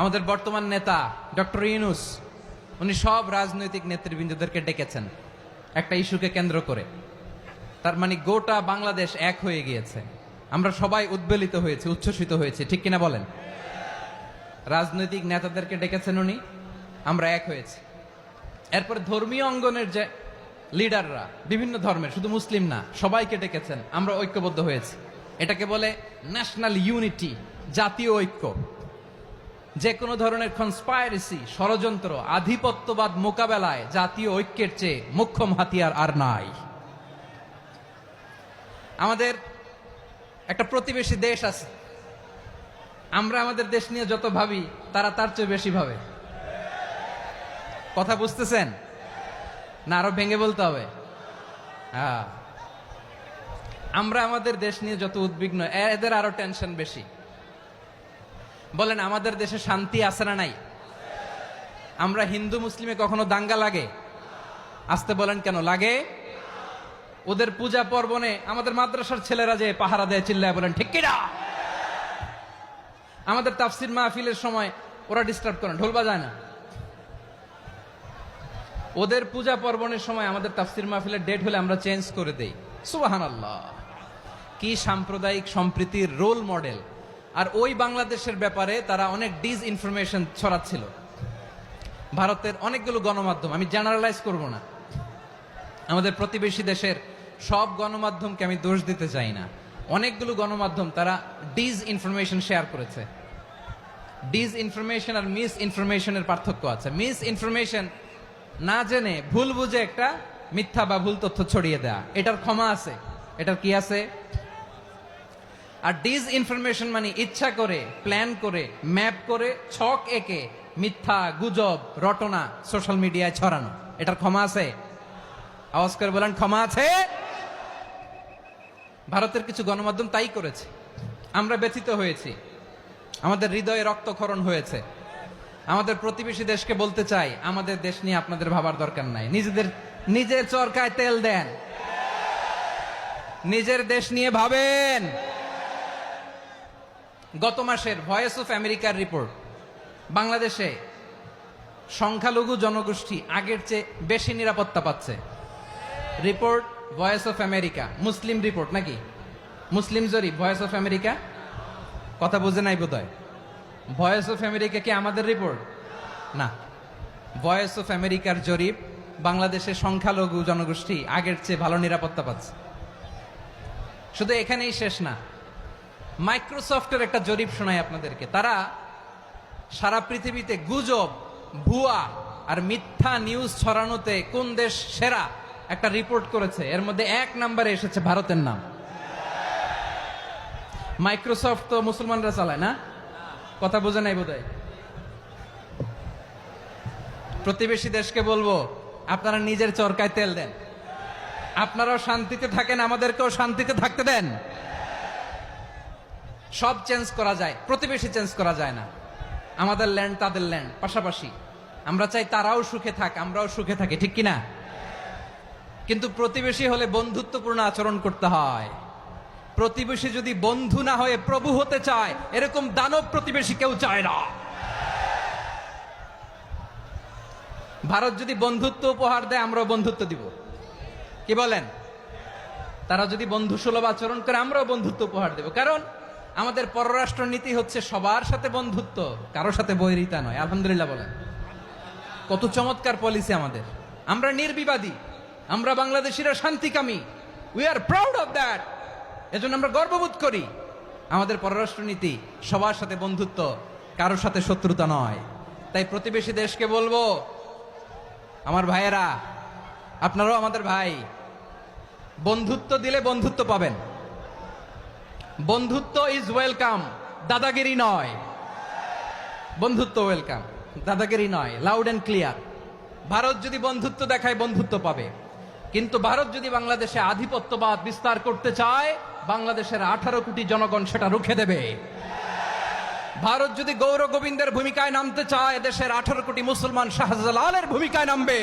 আমাদের বর্তমান নেতা ডক্টর ইউনূস উনি সব রাজনৈতিক নেতৃবৃন্দদেরকে ডেকেছেন একটা ইস্যুকে কেন্দ্র করে। তার মানে গোটা বাংলাদেশ এক হয়ে গিয়েছে। আমরা সবাই উদ্বেলিত হয়েছে, উচ্ছ্বসিত হয়েছে, ঠিক কিনা বলেন? রাজনৈতিক নেতাদেরকে ডেকেছেন উনি, আমরা এক হয়েছি। এরপর ধর্মীয় অঙ্গনের যে লিডাররা, বিভিন্ন ধর্মের, শুধু মুসলিম না, সবাইকে ডেকেছেন, আমরা ঐক্যবদ্ধ হয়েছি। এটাকে বলে ন্যাশনাল ইউনিটি, জাতীয় ঐক্য। যে কোনো ধরনের কনস্পাইরেসি, ষড়যন্ত্র, আধিপত্যবাদ মোকাবেলায় জাতীয় ঐক্যের চেয়ে মোক্ষম হাতিয়ার আর নাই। আমাদের একটা প্রতিবেশী দেশ আছে, আমরা আমাদের দেশ নিয়ে যত ভাবি তারা তার চেয়ে বেশি ভাবে। কথা বুঝতেছেন না? আরো ভেঙে বলতে হবে। আমরা আমাদের দেশ নিয়ে যত উদ্বিগ্ন, এদের আরো টেনশন বেশি। বলেন, আমাদের দেশে শান্তি আছে না নাই? আমরা হিন্দু মুসলিমে কখনো দাঙ্গা লাগে? আসতে বলেন, কেন লাগে? ওদের পূজা পর্বণে আমাদের মাদ্রাসার ছেলেরা যে পাহারা দেয়, চিল্লায় বলেন ঠিক কিনা? আমাদের তাফসির মাহফিলের সময় ওরা ডিস্টার্ব করেন, ঢোল বাজায় না। ওদের পূজা পর্বণের সময় আমাদের তাফসির মাহফিলের ডেট হলে আমরা চেঞ্জ করে দেই। সুবহানাল্লাহ, কি সাম্প্রদায়িক সম্প্রীতির রোল মডেল। আর ওই বাংলাদেশের ব্যাপারে তারা অনেক ডিসইনফরমেশন ছড়াচ্ছিল। ভারতের অনেকগুলো গণমাধ্যম, আমি জেনারেলাইজ করব না, আমাদের প্রতিবেশী দেশের সব গণমাধ্যমকে আমি দোষ দিতে চাই না, অনেকগুলো গণমাধ্যম তারা ডিসইনফরমেশন শেয়ার করেছে। ডিসইনফরমেশন আর মিস ইনফরমেশনের পার্থক্য আছে। মিস ইনফরমেশন না জেনে ভুল বুঝে একটা মিথ্যা বা ভুল তথ্য ছড়িয়ে দেয়া, এটার ক্ষমা আছে, এটার কি আছে? আর ডিসইনফরমেশন মানে ইচ্ছা করে, প্ল্যান করে, ম্যাপ করে, ছক এঁকে মিথ্যা, গুজব, রটনা সোশ্যাল মিডিয়ায় ছড়ানো, এটার ক্ষমা আছে? আওয়াজ করে বলেন, ক্ষমা আছে? ভারতের কিছু গণমাধ্যম তাই করেছে। আমরা ব্যথিত হয়েছি, আমাদের হৃদয়ে রক্তক্ষরণ হয়েছে। আমাদের প্রতিবেশী দেশকে বলতে চাই, আমাদের দেশ নিয়ে আপনাদের ভাবার দরকার নাই। নিজের চরকায় তেল দেন, নিজের দেশ নিয়ে ভাবেন। গত মাসের ভয়েস অফ আমেরিকার রিপোর্ট, বাংলাদেশে সংখ্যালঘু জনগোষ্ঠী আগের চেয়ে বেশি নিরাপত্তা পাচ্ছে। Report voice of America, Muslim report নাকি? মুসলিম জরিপ, ভয়েস অফ আমেরিকা। কথা বুঝে নাই বোধহয়। ভয়েস অফ আমেরিকা কি আমাদের রিপোর্ট? না, ভয়েস অফ আমেরিকার জরিপ, বাংলাদেশের সংখ্যালঘু জনগোষ্ঠী আগের চেয়ে ভালো নিরাপত্তা পাচ্ছে। শুধু এখানেই শেষ না, মাইক্রোসফটের একটা জরিপ শোনায় আপনাদেরকে। তারা সারা পৃথিবীতে গুজব, ভুয়া আর মিথ্যা নিউজ ছড়ানোতে কোন দেশ সেরা একটা রিপোর্ট করেছে। এর মধ্যে 1 নম্বরে এসেছে ভারতের নাম। মাইক্রোসফট তো মুসলমানরা চালায় না? কথা বোঝে নাই বোধহয়। প্রতিবেশী দেশকে বলবো, আপনারা নিজের চরকায় তেল দেন, আপনারাও শান্তিতে থাকেন, আমাদেরকেও শান্তিতে থাকতে দেন। সব চেঞ্জ করা যায়, প্রতিবেশী চেঞ্জ করা যায় না। আমাদের ল্যান্ড তাদের ল্যান্ড, পাশাপাশি। আমরা চাই তারাও সুখে থাক, আমরাও সুখে থাকি, ঠিক কিনা? কিন্তু প্রতিবেশী হলে বন্ধুত্বপূর্ণ আচরণ করতে হয়। প্রতিবেশী যদি বন্ধু না হয়ে প্রভু হতে চায়, এরকম দানব প্রতিবেশী কেউ চায় না। ভারত যদি বন্ধুত্ব উপহার দেয়, আমরাও বন্ধুত্ব দিব, কি বলেন? তারা যদি বন্ধুসুলভ আচরণ করে, আমরাও বন্ধুত্ব উপহার দেব। কারণ আমাদের পররাষ্ট্র নীতি হচ্ছে সবার সাথে বন্ধুত্ব, কারোর সাথে বৈরিতা নয়। আলহামদুলিল্লাহ বলেন, কত চমৎকার পলিসি আমাদের। আমরা নির্বিবাদী, আমরা বাংলাদেশিরা শান্তিকামী। We are proud of that. এজন্য আমরা গর্ববোধ করি। আমাদের পররাষ্ট্র নীতি সবার সাথে বন্ধুত্ব, কারোর সাথে শত্রুতা নয়। তাই প্রতিবেশী দেশকে বলবো, আমার ভাইয়েরা, আপনারাও আমাদের ভাই। বন্ধুত্ব দিলে বন্ধুত্ব পাবেন। বন্ধুত্ব ইজ ওয়েলকাম, দাদাগিরি নয়। বন্ধুত্ব ওয়েলকাম, দাদাগিরি নয়। Loud and clear. ভারত যদি বন্ধুত্ব দেখায়, বন্ধুত্ব পাবে। কিন্তু ভারত যদি বাংলাদেশে আধিপত্যবাদ বিস্তার করতে চায়, বাংলাদেশের 18 কোটি জনগণ সেটা রুখে দেবে। ভারত যদি গৌর গোবিন্দের ভূমিকায় নামতে চায়, দেশের 18 কোটি মুসলমান শাহজালালের ভূমিকায় নামবে।